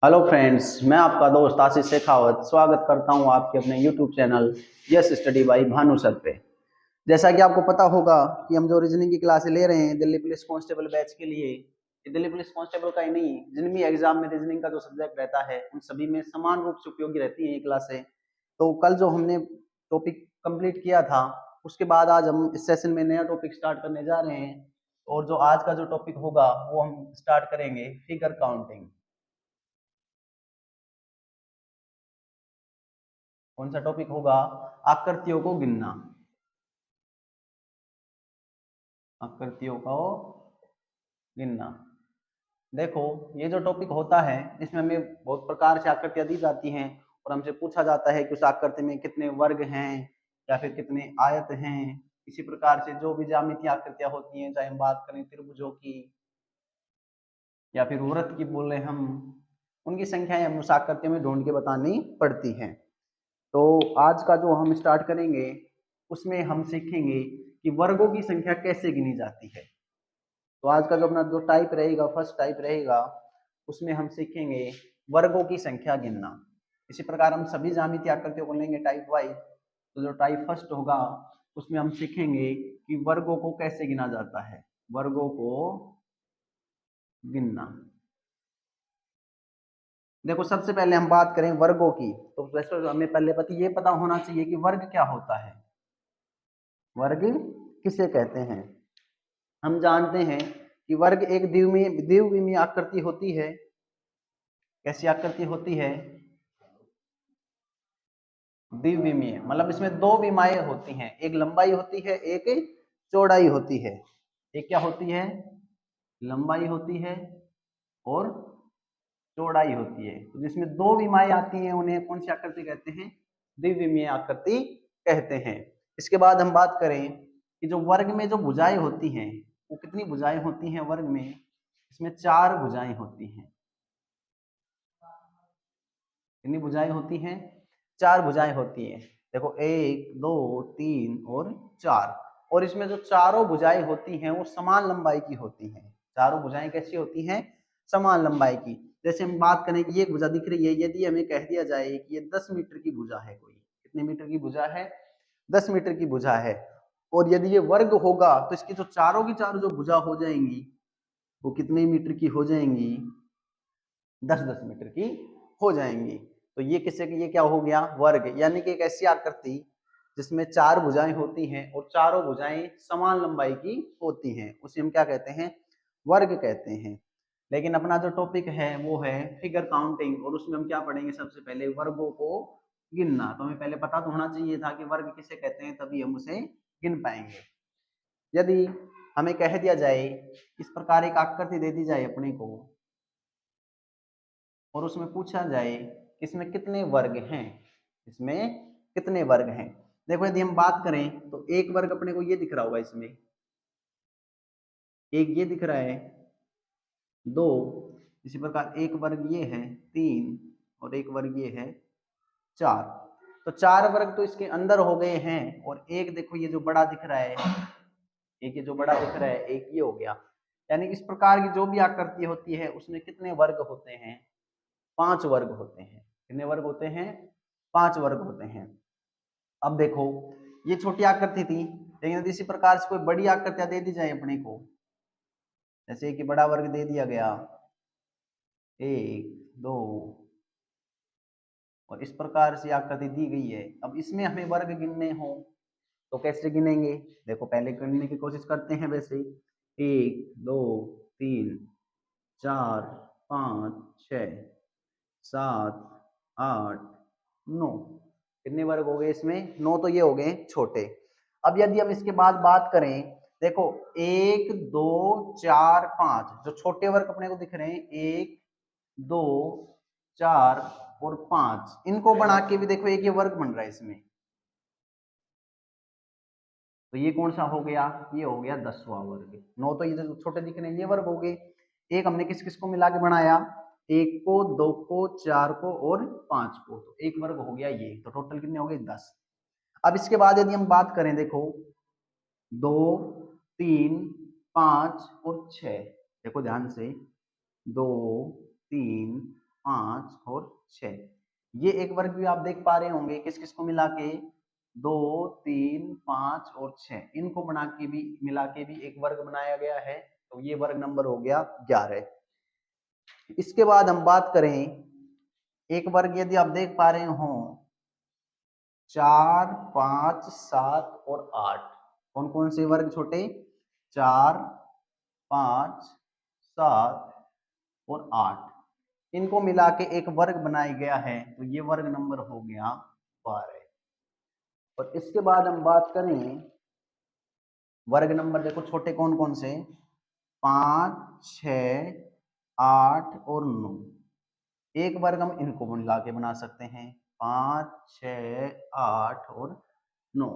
Hello friends, मैं आपका दोस्त आशीष शेखावत स्वागत करता हूं आपके अपने YouTube channel yes study by Bhanu sir पे। जैसा कि आपको पता होगा कि हम जो रीजनिंग की क्लासें ले रहे हैं दिल्ली पुलिस कांस्टेबल बैच के लिए, ये दिल्ली पुलिस कांस्टेबल का ही नहीं, जिन भी एग्जाम में रीजनिंग का जो सब्जेक्ट रहता है उन सभी में समान रूप से उपयोगी रहती है ये क्लासें। तो कल जो हमने टॉपिक कंप्लीट किया था उसके बाद आज हम इस सेशन में नया टॉपिक स्टार्ट करने जा रहे हैं। और जो आज का जो टॉपिक होगा वो हम स्टार्ट करेंगे फिगर काउंटिंग। कौन सा टॉपिक होगा? आकृतियों को गिनना। आकृतियों को गिनना। देखो, ये जो टॉपिक होता है इसमें हमें बहुत प्रकार से आकृतियां दी जाती हैं और हमसे पूछा जाता है कि उस आकृति में कितने वर्ग हैं या फिर कितने आयत हैं। इसी प्रकार से जो भी ज्यामितीय आकृतियां होती हैं, चाहे हम बात करें त्रिभुजों की या फिर वृत्त की बोले हम, उनकी संख्याएं हम उस आकृतियों में ढूंढ के बतानी पड़ती हैं। तो आज का जो हम स्टार्ट करेंगे उसमें हम सीखेंगे कि वर्गों की संख्या कैसे गिनी जाती है। तो आज का जो अपना जो टाइप रहेगा, फर्स्ट टाइप रहेगा, उसमें हम सीखेंगे वर्गों की संख्या गिनना। इसी प्रकार हम सभी ज्यामितीय आकृतियों को लेंगे टाइप वाइज। तो जो टाइप फर्स्ट होगा उसमें हम सीखेंगे कि वर्गों को कैसे गिना जाता है, वर्गों को गिनना। देखो, सबसे पहले हम बात करें वर्गों की, तो वैसे हमें पहले ये पता होना चाहिए कि वर्ग क्या होता है, वर्ग किसे कहते हैं। हम जानते हैं कि वर्ग एक द्विविमीय आकृति होती है। कैसी आकृति होती है? द्विविमीय, मतलब इसमें दो विमाएं होती हैं, एक लंबाई होती है, एक चौड़ाई होती है। एक क्या होती है? लंबाई होती है और चौड़ाई होती है। तो जिसमें दो विमाएं आती हैं उन्हें कौन सी आकृति कहते हैं? द्विविमीय आकृति कहते हैं। इसके बाद हम बात करें कि जो वर्ग में जो भुजाएं होती हैं, वो कितनी भुजाएं होती हैं वर्ग में? इसमें चार भुजाएं होती हैं। कितनी भुजाएं होती हैं? चार भुजाएं होती हैं। देखो, एक, दो, तीन और चार। और इसमें जो चारों भुजाएं होती हैं वो समान लंबाई की होती हैं। चारों भुजाएं कैसी होती हैं? समान लंबाई की। जैसे हम बात करें कि ये भुजा दिख रही है, यदि हमें कह दिया जाए कि ये 10 मीटर की भुजा है, कोई कितने मीटर की भुजा है? 10 मीटर की भुजा है। और यदि ये वर्ग होगा तो इसकी जो चारों की चारों जो भुजा हो जाएंगी वो कितने मीटर की हो जाएंगी? 10-10 मीटर की हो जाएंगी। तो ये किससे, ये क्या हो गया? वर्ग। यानी कि एक ऐसी आकृति जिसमें चार भुजाएं होती हैं और चारों भुजाएं समान लंबाई की होती हैं, उसे हम क्या कहते हैं? वर्ग कहते हैं। लेकिन अपना जो टॉपिक है वो है फिगर काउंटिंग, और उसमें हम क्या पढ़ेंगे? सबसे पहले वर्गों को गिनना। तो हमें पहले पता तो होना चाहिए था कि वर्ग किसे कहते हैं, तभी हम उसे गिन पाएंगे। यदि हमें कह दिया जाए, इस प्रकार एक आकृति दे दी जाए अपने को और उसमें पूछा जाए कि इसमें कितने वर्ग हैं, इसमें कितने वर्ग हैं। देखो, यदि हम बात करें तो एक वर्ग अपने को ये दिख रहा होगा, इसमें एक ये दिख रहा है, दो, इसी प्रकार एक वर्ग ये है, तीन, और एक वर्ग ये है, चार। तो चार वर्ग तो इसके अंदर हो गए हैं। और एक देखो, ये जो बड़ा दिख रहा है, एक ये जो बड़ा दिख रहा है, एक ये हो गया। यानी इस प्रकार की जो भी आकृति होती है उसमें कितने वर्ग होते हैं? 5 वर्ग होते हैं। कितने वर्ग होते हैं? 5 वर्ग होते हैं। अब देखो, ये छोटी आकृति थी, लेकिन यदि इसी प्रकार से कोई बड़ी आकृतियां दे दी जाए अपने को, जैसे कि बड़ा वर्ग दे दिया गया, एक, दो, और इस प्रकार से आकृति दी गई है। अब इसमें हमें वर्ग गिनने हो तो कैसे गिनेंगे? देखो, पहले गिनने की कोशिश करते हैं। वैसे एक, दो, तीन, चार, पाँच, छ, सात, आठ, नौ। कितने वर्ग हो गए इसमें? 9। तो ये हो गए छोटे। अब यदि हम इसके बाद बात करें, देखो, एक, दो, चार, पांच, जो छोटे वर्ग अपने को दिख रहे हैं, एक, दो, चार और पांच, इनको बना के भी देखो एक ये वर्ग बन रहा है इसमें। तो ये कौन सा हो गया? ये हो गया 10वां वर्ग। 9 तो ये जो छोटे दिख रहे हैं ये वर्ग हो गए। एक हमने किस किस को मिला के बनाया? एक को, दो को, चार को और पांच को। तो एक वर्ग हो गया ये। तो टोटल कितने हो गए? 10। अब इसके बाद यदि हम बात करें, देखो, दो, तीन, पांच और छ। देखो ध्यान से, दो, तीन, 5 और 6। ये एक वर्ग भी आप देख पा रहे होंगे किस किस को मिला के, 2 3 5 और 6, इनको बना के भी मिला के भी एक वर्ग बनाया गया है। तो ये वर्ग नंबर हो गया 11। इसके बाद हम बात करें एक वर्ग, यदि आप देख पा रहे हो 4 5 7 और 8, कौन कौन से वर्ग छोटे, 4 5 7 और 8, इनको मिला के एक वर्ग बनाया गया है। तो ये वर्ग नंबर हो गया 12। और इसके बाद हम बात करें वर्ग नंबर, देखो छोटे कौन कौन से, 5 6 8 और 9, एक वर्ग हम इनको मिला के बना सकते हैं, 5 6 8 और 9।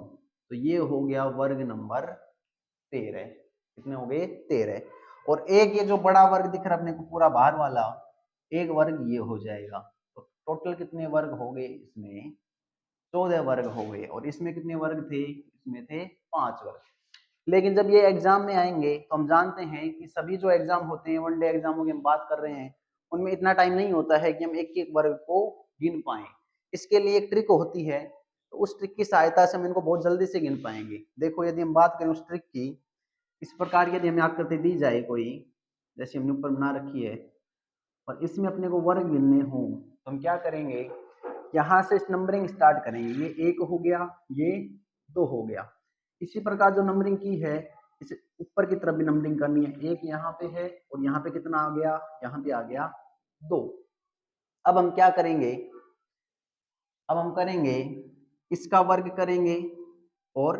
तो ये हो गया वर्ग नंबर 13। कितने हो गए, 13। और एक ये जो बड़ा वर्ग दिख रहा है अपने को पूरा बाहर वाला, एक वर्ग ये हो जाएगा। तो टोटल कितने वर्ग हो गए, इसमें 14 वर्ग हो गए। और इसमें कितने वर्ग थे, इसमें थे 5 वर्ग। लेकिन जब ये एग्जाम में आएंगे तो हम जानते हैं कि सभी जो एग्जाम होते हैं, वनडे एग्जामों की हम बात कर रहे हैं, उनमें इतना टाइम नहीं होता है कि हम एक एक वर्ग को गिन पाए। इसके लिए एक ट्रिक होती है, तो उस ट्रिक की सहायता से हम इनको बहुत जल्दी से गिन पाएंगे। देखो यदि हम बात करें उस ट्रिक की, इस प्रकार की यदि हमें आकृति दी जाए कोई, जैसे हमने ऊपर बना रखी है, और इसमें अपने को वर्ग गिनने हो, तो हम क्या करेंगे, यहाँ से नंबरिंग स्टार्ट करेंगे। ये 1 हो गया, ये 2 हो गया। इसी प्रकार जो नंबरिंग की है, इसे ऊपर की तरफ भी नंबरिंग करनी है। 1 यहाँ पे है और यहाँ पे कितना आ गया, यहाँ पे आ गया 2। अब हम क्या करेंगे, अब हम करेंगे इसका वर्ग करेंगे और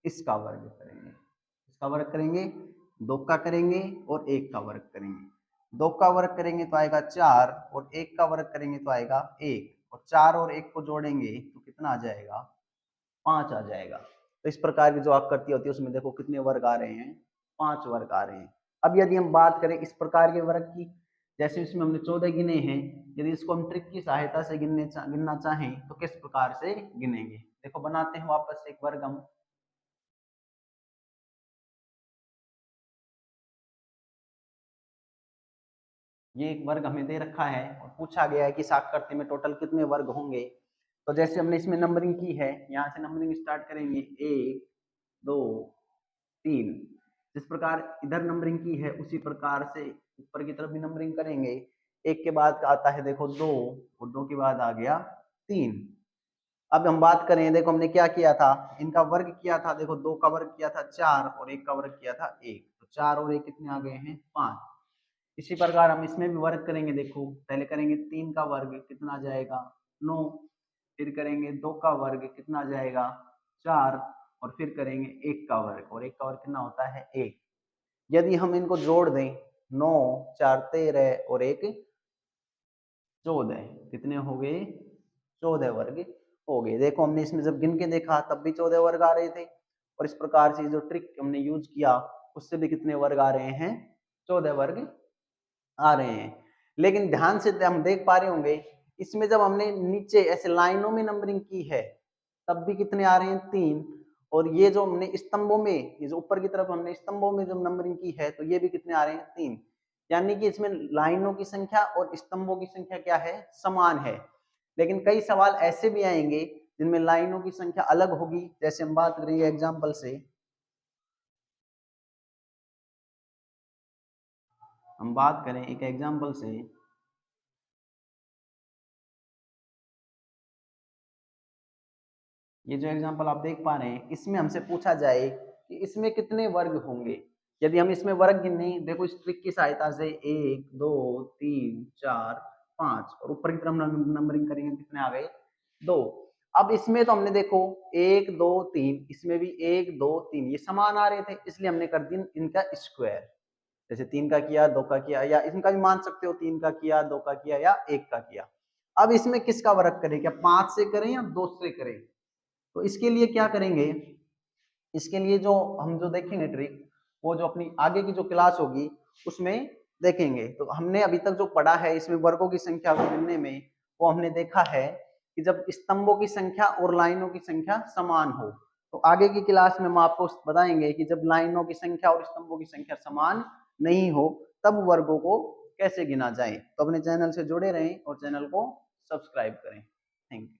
इसका वर्ग करेंगे। इसका वर्ग करेंगे, 2 का करेंगे और 1 का वर्ग करेंगे। 2 का वर्ग करेंगे तो आएगा 4 और 1 का वर्ग करेंगे तो आएगा 1, और 4 और 1 को जोड़ेंगे तो कितना आ जाएगा, 5 आ जाएगा। तो इस प्रकार की जो आकृति होती है उसमें देखो कितने वर्ग आ रहे हैं, 5 वर्ग आ रहे हैं। अब यदि हम बात करें इस प्रकार के वर्ग की, जैसे इसमें हमने 14 गिने हैं, यदि इसको हम ट्रिक की सहायता से गिनना चाहें तो किस प्रकार से गिनेंगे। देखो बनाते हैं वापस एक वर्ग हम, ये एक वर्ग हमें दे रखा है और पूछा गया है कि इस आकृति में टोटल कितने वर्ग होंगे। तो जैसे हमने इसमें नंबरिंग की है, यहाँ से नंबरिंग स्टार्ट करेंगे, 1 2 3, जिस प्रकार इधर नंबरिंग की है उसी प्रकार से ऊपर की तरफ भी नंबरिंग करेंगे। 1 के बाद आता है देखो 2, और 2 के बाद आ गया 3। अब हम बात करें, देखो हमने क्या किया था, इनका वर्ग किया था, देखो 2 का वर्ग किया था 4 और 1 का वर्ग किया था 1, तो 4 और 1 कितने आ गए हैं, 5। इसी प्रकार हम इसमें भी वर्ग करेंगे, देखो पहले करेंगे 3 का वर्ग, कितना आ जाएगा 9, फिर करेंगे 2 का वर्ग, कितना आ जाएगा 4, और फिर करेंगे 1 का वर्ग, और 1 का वर्ग कितना होता है 1। यदि हम इनको जोड़ दें, 9 4 13 और 1 14, कितने हो गए, 14 वर्ग हो गए। देखो हमने इसमें जब गिन के देखा तब भी 14 वर्ग आ रहे थे, और इस प्रकार से जो ट्रिक हमने यूज किया उससे भी कितने वर्ग आ रहे हैं, 14 वर्ग आ रहे हैं। लेकिन ध्यान से हम देख पा रहे होंगे, इसमें जब हमने नीचे ऐसे लाइनों में नंबरिंग की है तब भी कितने आ रहे हैं, 3। और ये जो हमने स्तंभों में, ये जो ऊपर की तरफ हमने स्तंभों में जो नंबरिंग की है, तो ये भी कितने आ रहे हैं, 3। यानी कि इसमें लाइनों की संख्या और स्तंभों की संख्या क्या है, समान है। लेकिन कई सवाल ऐसे भी आएंगे जिनमें लाइनों की संख्या अलग होगी। जैसे हम बात करेंगे एग्जाम्पल से, हम बात करें एक एग्जाम्पल से, ये जो एग्जांपल आप देख पा रहे हैं, इसमें हमसे पूछा जाए कि इसमें कितने वर्ग होंगे। यदि हम इसमें वर्ग गिने, देखो इस ट्रिक की सहायता से 1 2 3 4 5, और ऊपर की तरफ नंबरिंग करेंगे, कितने आ गए, 2। अब इसमें तो हमने देखो 1 2 3, इसमें भी 1 2 3 ये समान आ रहे थे, इसलिए हमने कर दी इनका स्क्वायर। जैसे 3 का किया, 2 का किया, या इनका भी मान सकते हो, 3 का किया, 2 का किया या 1 का किया। अब इसमें किसका वर्ग करें, क्या 5 से करें या 2 से करें। तो इसके लिए क्या करेंगे, इसके लिए जो हम जो देखेंगे ट्रिक, वो जो अपनी आगे की जो क्लास होगी उसमें देखेंगे। तो हमने अभी तक जो पढ़ा है इसमें वर्गों की संख्या को गिनने में, वो हमने देखा है कि जब स्तंभों की संख्या और लाइनों की संख्या समान हो, तो आगे की क्लास में हम आपको बताएंगे कि जब लाइनों की संख्या और स्तंभों की संख्या समान नहीं हो तब वर्गों को कैसे गिना जाए। तो अपने चैनल से जुड़े रहें और चैनल को सब्सक्राइब करें। Thank you.